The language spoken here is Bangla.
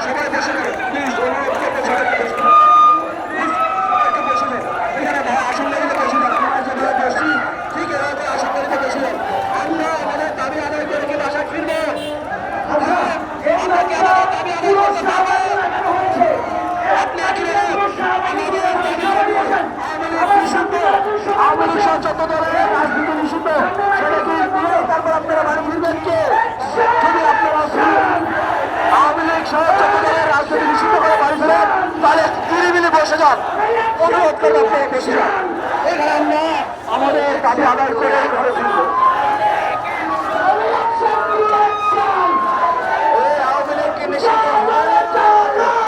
সবাই বসে যান প্লিজ, অনুরোধ করবো সবাইকে বসে যান, প্লিজ সবাইকে বসে যান। এখানে আসন গাড়িতে বসে যান, আমরা যেভাবে বসছি ঠিক এভাবে আসন গাড়িতে বসে যান। আমরা আমাদের দাবি আদায় করে কি বাসায় ফিরবো? আমরা কি আমাদের দাবি আদায় করতে পারবো? আপনি কি আমাদের দাবি আওয়ামী লীগ সহ যত দলের রাজনীতি নিষিদ্ধ, সেটা কি দিয়ে তারপর আপনারা বাড়ি ফিরবেন? কে যদি আপনারা আওয়ামী লীগ সহ যত দলের রাজনীতি নিষিদ্ধ করে বাড়ি ফিরেন, তাহলে নিরিবিলি বসে যান, অনুরোধ করে আপনারা বসে যান। এখানে আমরা আমাদের দাবি আদায় করে ঘরে ফিরবো।